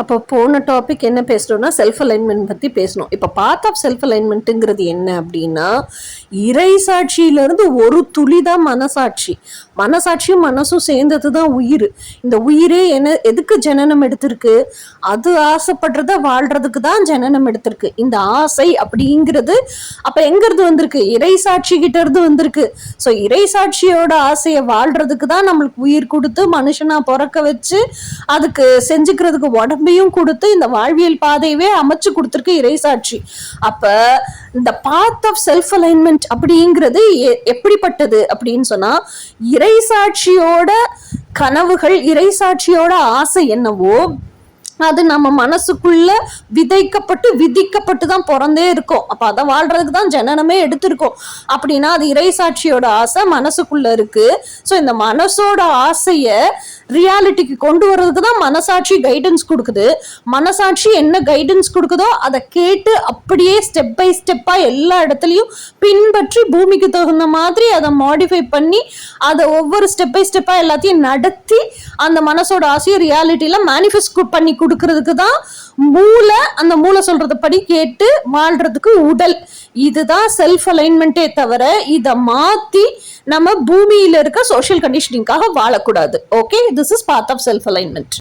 அப்போ போன டாபிக் என்ன பேசணும்னா செல்ஃப் அலைன்மெண்ட் பற்றி பேசணும். இப்போ பாத் ஆஃப் செல்ஃப் அலைன்மெண்ட்டுங்கிறது என்ன அப்படின்னா, இறை சாட்சியிலிருந்து ஒரு துளி தான் மனசாட்சி. மனசாட்சியும் மனசும் சேர்ந்தது தான் உயிர். இந்த உயிரே எதுக்கு ஜனனம் எடுத்திருக்கு? அது ஆசைப்படுறத வாழ்றதுக்கு தான் ஜனனம் எடுத்திருக்கு. இந்த ஆசை அப்படிங்கிறது அப்போ எங்கிறது வந்திருக்கு? இறை சாட்சி கிட்ட இருந்து வந்திருக்கு. ஸோ இறை சாட்சியோட ஆசையை வாழ்றதுக்கு தான் நம்மளுக்கு உயிர் கொடுத்து மனுஷனா பிறக்க வச்சு அதுக்கு செஞ்சுக்கிறதுக்கு உடம்பையும் கொடுத்து இந்த வாழ்வியல் பாதையவே அமைச்சு கொடுத்துருக்கு இறைசாட்சி. அப்ப இந்த பாத் ஆஃப் செல்ஃப் அலைன்மெண்ட் அப்படிங்கிறது எப்படிப்பட்டது அப்படின்னு சொன்னா, இறைசாட்சியோட கனவுகள், இறைசாட்சியோட ஆசை என்னவோ அது நம்ம மனசுக்குள்ள விதைக்கப்பட்டு விதிக்கப்பட்டு தான் பிறந்தே இருக்கும். அப்ப அதை வாழ்றதுக்கு தான் ஜனனமே எடுத்திருக்கோம். அப்படின்னா அது இறைசாட்சியோட ஆசை மனசுக்குள்ள இருக்கு. ஸோ இந்த மனசோட ஆசைய ரியாலிட்டிக்கு கொண்டு வர்றதுக்கு தான் மனசாட்சி கைடன்ஸ் கொடுக்குது. மனசாட்சி என்ன கைடன்ஸ் கொடுக்குதோ அதை கேட்டு அப்படியே ஸ்டெப் பை ஸ்டெப்பா எல்லா இடத்துலையும் பின்பற்றி பூமிக்கு தகுந்த மாதிரி அதை மாடிஃபை பண்ணி அதை ஒவ்வொரு ஸ்டெப் பை ஸ்டெப்பா எல்லாத்தையும் நடத்தி அந்த மனசோட ஆசையை ரியாலிட்டியில மேனிஃபெஸ்ட் பண்ணி கொடுக்கறதுக்கு தான் மூளை. அந்த மூளை சொல்றத படி கேட்டு வாழ்றதுக்கு உடல். இதுதான் செல்ஃப் அலைன்மெண்டே தவிர இதை மாத்தி நம்ம பூமியில இருக்க சோஷியல் கண்டிஷனிங்காக வாழக்கூடாது. Okay, this is part of self alignment.